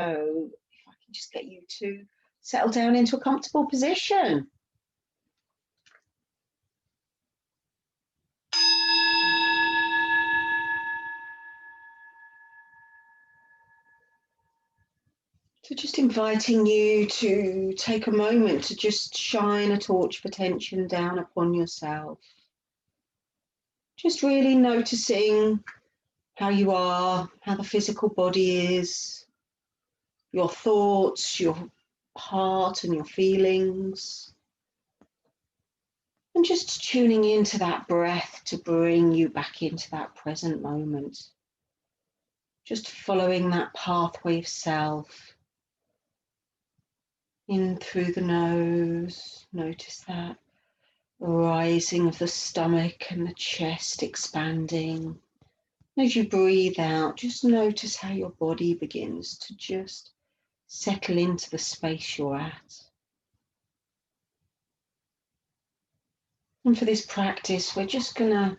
if I can just get you to settle down into a comfortable position. So just inviting you to take a moment to just shine a torch of attention down upon yourself. Just really noticing how you are, how the physical body is, your thoughts, your heart and your feelings. And just tuning into that breath to bring you back into that present moment. Just following that pathway of self. In through the nose, notice that rising of the stomach and the chest expanding. As you breathe out, just notice how your body begins to just settle into the space you're at. And for this practice, we're just going to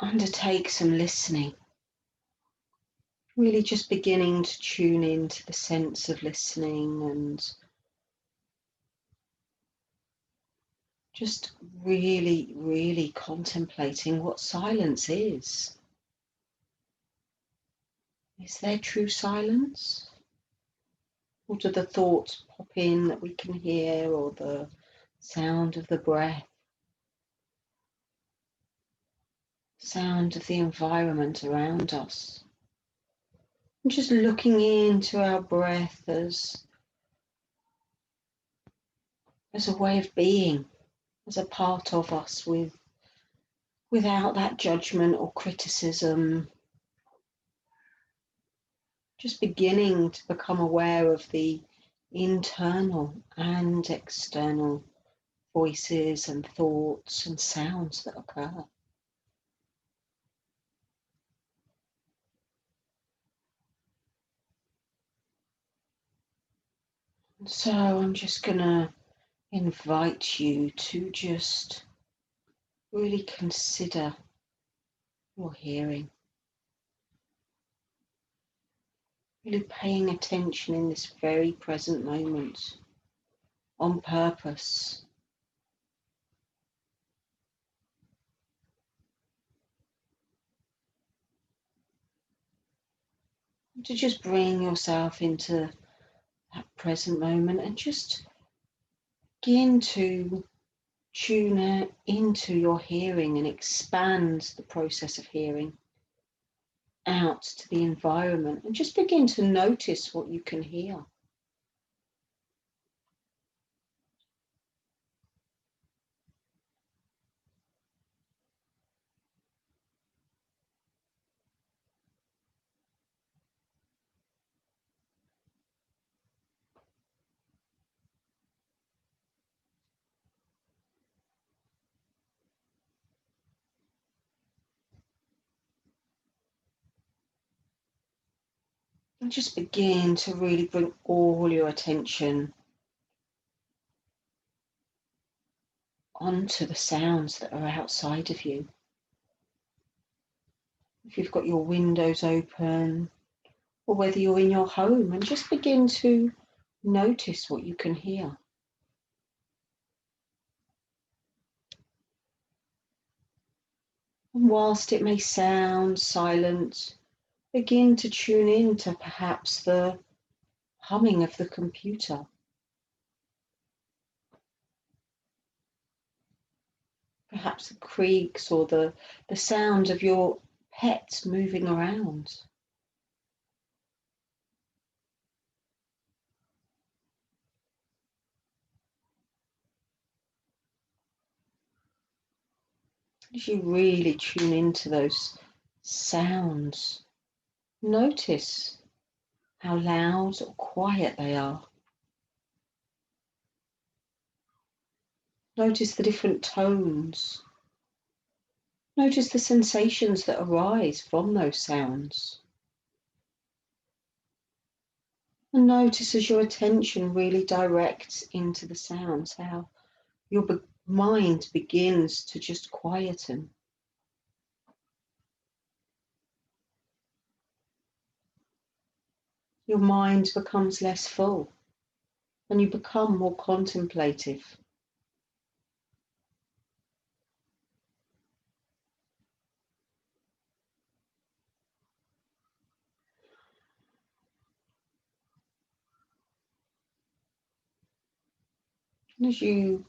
undertake some listening. Really just beginning to tune into the sense of listening and just really, really contemplating what silence is. Is there true silence? Or do the thoughts pop in that we can hear, or the sound of the breath, sound of the environment around us? And just looking into our breath as a way of being, as a part of us without that judgment or criticism. Just beginning to become aware of the internal and external voices and thoughts and sounds that occur. So I'm just going to invite you to just really consider your hearing. Really paying attention in this very present moment on purpose. To just bring yourself into that present moment and just begin to tune into your hearing and expand the process of hearing out to the environment and just begin to notice what you can hear. And just begin to really bring all your attention onto the sounds that are outside of you. If you've got your windows open, or whether you're in your home, and just begin to notice what you can hear. And whilst it may sound silent, begin to tune in to perhaps the humming of the computer. Perhaps the creaks or the sound of your pets moving around. As you really tune into those sounds, notice how loud or quiet they are. Notice the different tones. Notice the sensations that arise from those sounds. And notice as your attention really directs into the sounds, how your mind begins to just quieten. your mind becomes less full and you become more contemplative. And as you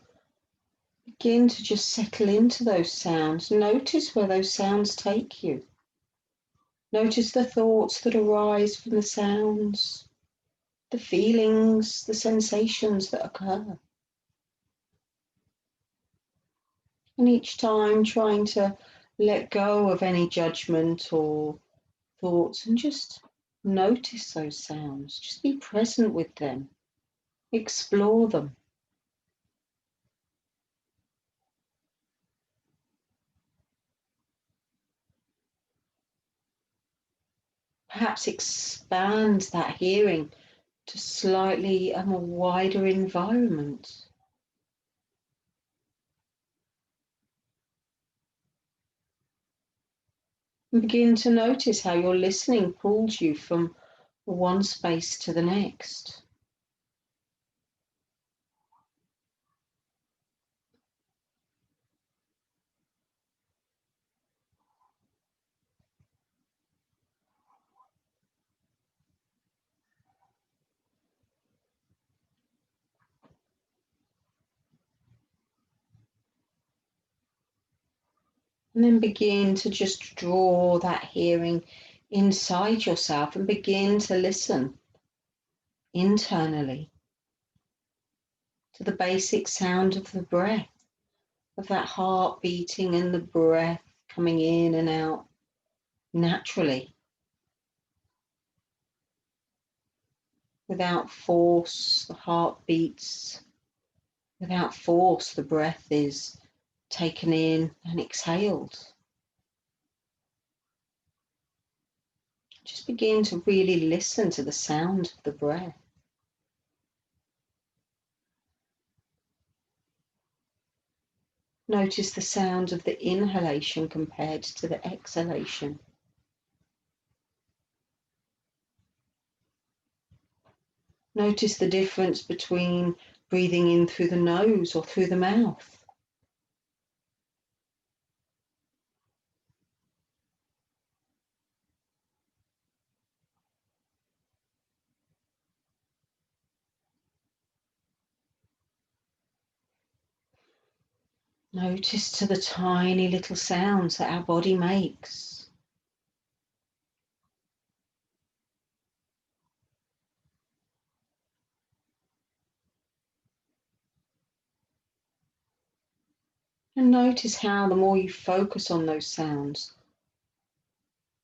begin to just settle into those sounds, notice where those sounds take you. Notice the thoughts that arise from the sounds, the feelings, the sensations that occur. And each time trying to let go of any judgment or thoughts and just notice those sounds. Just be present with them. Explore them. Perhaps expand that hearing to slightly a more wider environment. And begin to notice how your listening pulls you from one space to the next. And then begin to just draw that hearing inside yourself and begin to listen internally to the basic sound of the breath, of that heart beating and the breath coming in and out naturally, without force. The heart beats without force. The breath is taken in and exhaled. Just begin to really listen to the sound of the breath. Notice the sound of the inhalation compared to the exhalation. Notice the difference between breathing in through the nose or through the mouth. Notice to the tiny little sounds that our body makes. And notice how the more you focus on those sounds,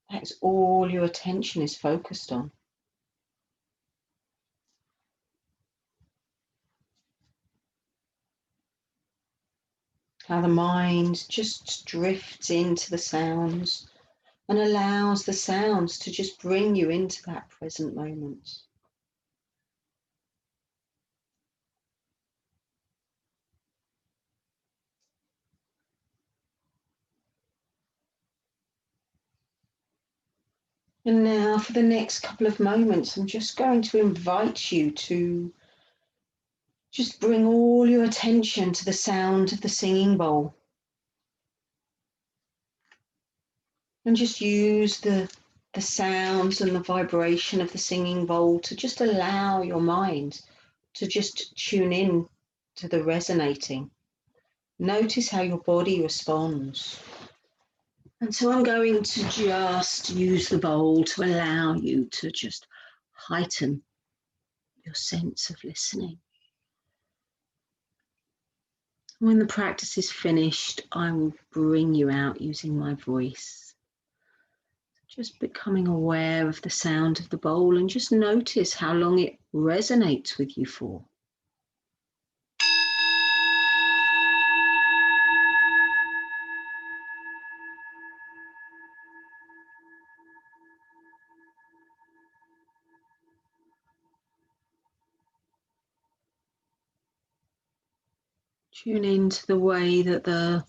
that's all your attention is focused on. How the mind just drifts into the sounds and allows the sounds to just bring you into that present moment. And now for the next couple of moments, I'm just going to invite you to just bring all your attention to the sound of the singing bowl. And just use the sounds and the vibration of the singing bowl to just allow your mind to just tune in to the resonating. Notice how your body responds. And so I'm going to just use the bowl to allow you to just heighten your sense of listening. When the practice is finished, I will bring you out using my voice. Just becoming aware of the sound of the bowl and just notice how long it resonates with you for. Tune into the way that the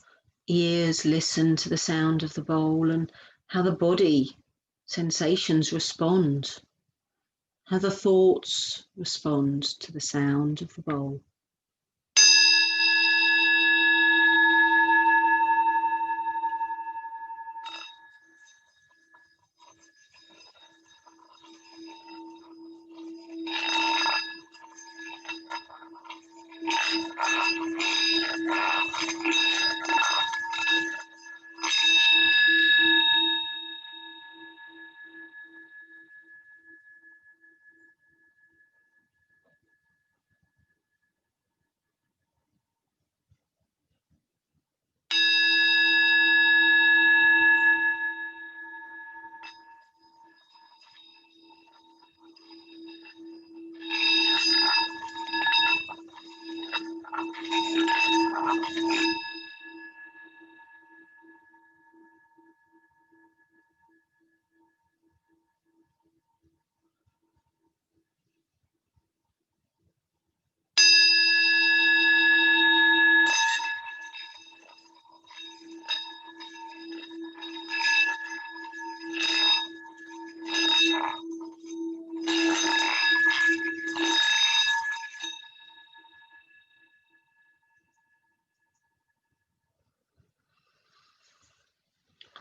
ears listen to the sound of the bowl and how the body sensations respond. how the thoughts respond to the sound of the bowl.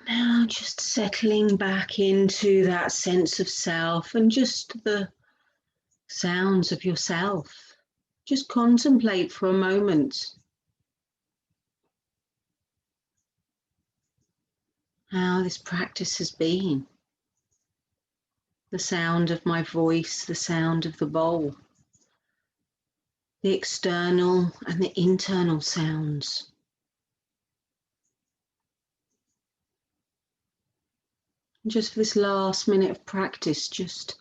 Now just settling back into that sense of self and just the sounds of yourself. Just contemplate for a moment how this practice has been. The sound of my voice, the sound of the bowl, the external and the internal sounds. And just for this last minute of practice, just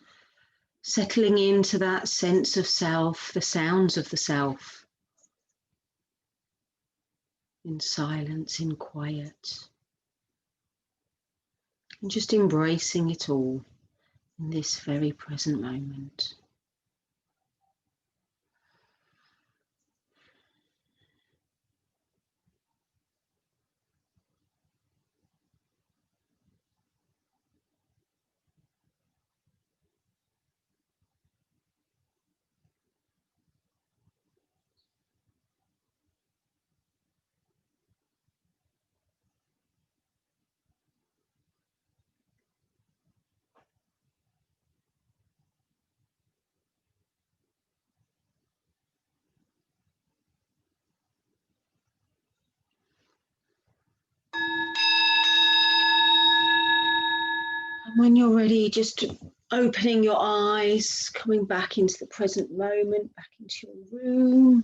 settling into that sense of self, the sounds of the self, in silence, in quiet, and just embracing it all in this very present moment. And when you're ready, just opening your eyes, coming back into the present moment, back into your room.